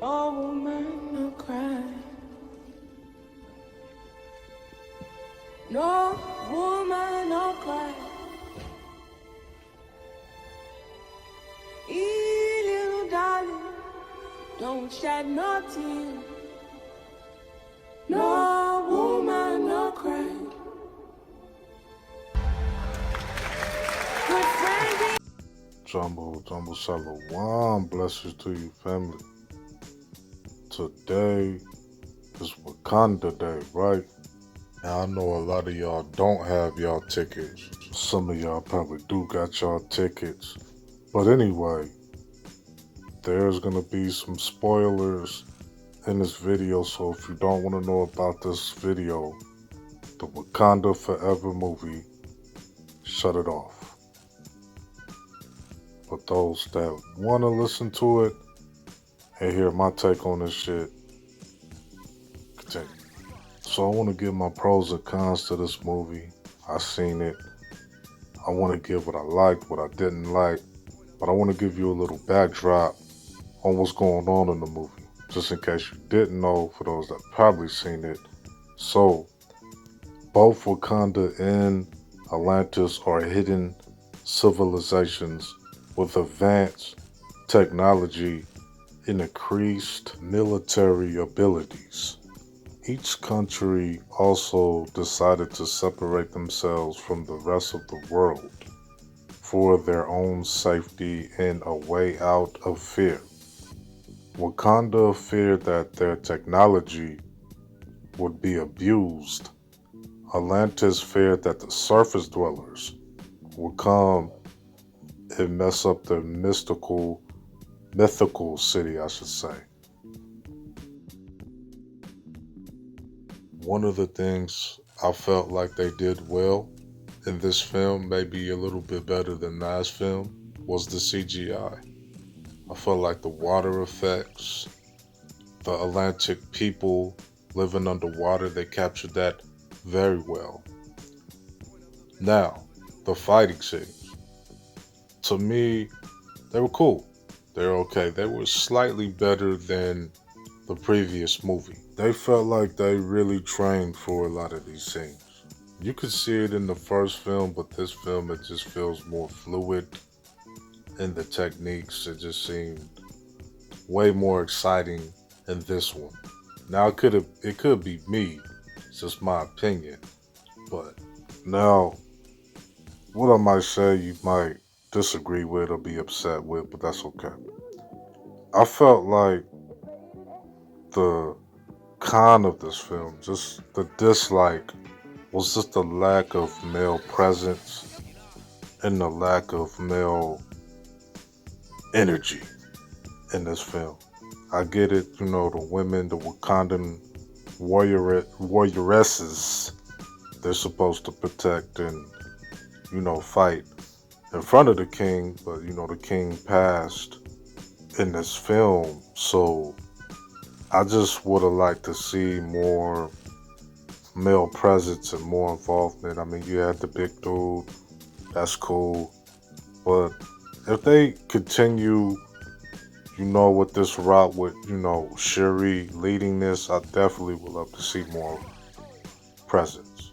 No woman, no cry. No woman, no cry. Little darling, don't shed no tears. No woman, no cry. Good friend. Jumbo Shalom, blessings to you, family. Today is Wakanda Day, right? Now, I know a lot of y'all don't have y'all tickets. Some of y'all probably do got y'all tickets. But anyway, there's gonna be some spoilers in this video, so if you don't want to know about this video, the Wakanda Forever movie, shut it off. But those that want to listen to it and hear my take on this shit, continue. So I want to give my pros and cons to this movie. I seen it. I want to give what I liked, what I didn't like, but I want to give you a little backdrop on what's going on in the movie, just in case you didn't know, for those that probably seen it. So, both Wakanda and Atlantis are hidden civilizations with advanced technology and increased military abilities. Each country also decided to separate themselves from the rest of the world for their own safety and a way out of fear. Wakanda feared that their technology would be abused. Atlantis feared that the surface dwellers would come and mess up the mythical city, I should say. One of the things I felt like they did well in this film, maybe a little bit better than last film, was the CGI. I felt like the water effects, the Atlantic people living underwater, they captured that very well. Now, the fighting scenes. To me, they were cool. They're okay. They were slightly better than the previous movie. They felt like they really trained for a lot of these scenes. You could see it in the first film, but this film, it just feels more fluid in the techniques. It just seemed way more exciting in this one. Now it could be me. It's just my opinion. But now, what I might say you might disagree with or be upset with, but that's okay. I felt like the con of this film, just the dislike, was just the lack of male presence and the lack of male energy in this film. I get it, the women, the Wakandan warrioresses, they're supposed to protect and, fight in front of the king, but, the king passed in this film, so I just would have liked to see more male presence and more involvement. I mean, you had the big dude, that's cool, but if they continue, with this route with, Shuri leading this, I definitely would love to see more presence.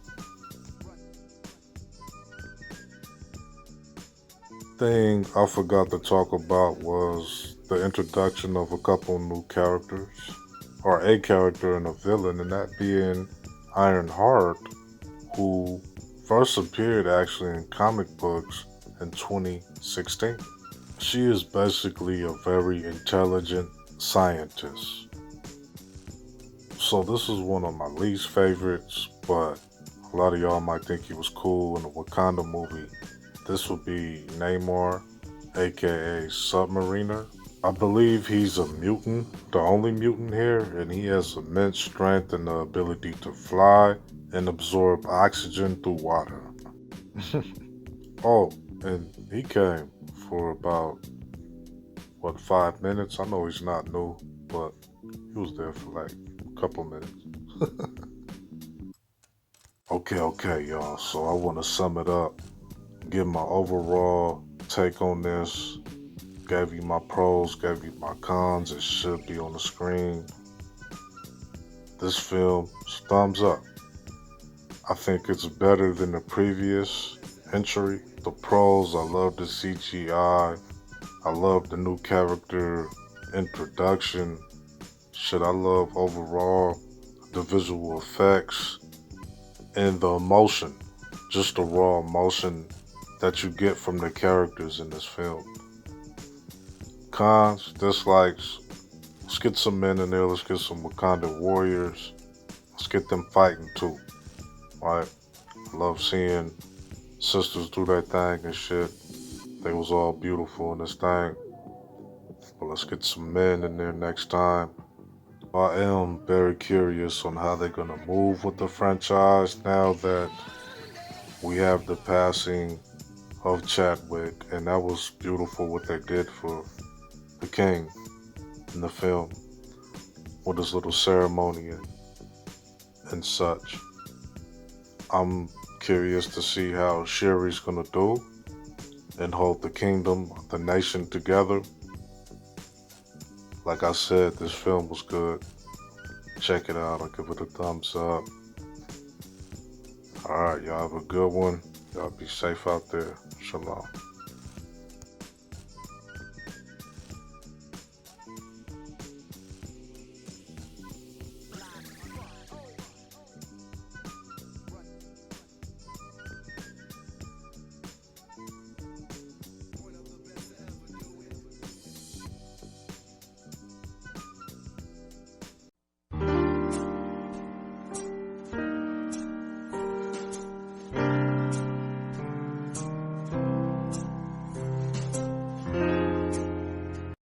Thing I forgot to talk about was the introduction of a couple new characters, or a character and a villain, and that being Ironheart, who first appeared actually in comic books in 2016. She is basically a very intelligent scientist. So this is one of my least favorites, but a lot of y'all might think he was cool in the Wakanda movie. This would be Namor, aka Submariner. I believe he's a mutant, the only mutant here, and he has immense strength and the ability to fly and absorb oxygen through water. Oh, and he came for about, 5 minutes? I know he's not new, but he was there for like a couple minutes. Okay, y'all. So I want to sum it up, give my overall take on this, Gave you my pros, gave you my cons. It should be on the screen. This film is thumbs up. I think it's better than the previous entry. The pros, I love the CGI. I love the new character introduction. Shit, I love overall the visual effects and the emotion. Just the raw emotion that you get from the characters in this film. Cons, dislikes. Let's get some men in there. Let's get some Wakanda warriors. Let's get them fighting too. Right? I love seeing sisters do their thing and shit. They was all beautiful in this thing. But let's get some men in there next time. I am very curious on how they're gonna move with the franchise now that we have the passing of Chadwick, and that was beautiful what they did for the king in the film with his little ceremony and such. I'm curious to see how Shuri's gonna do and hold the kingdom, the nation together. Like I said, this film was good. Check it out. I'll give it a thumbs up. Alright, y'all have a good one. Y'all be safe out there. Shalom.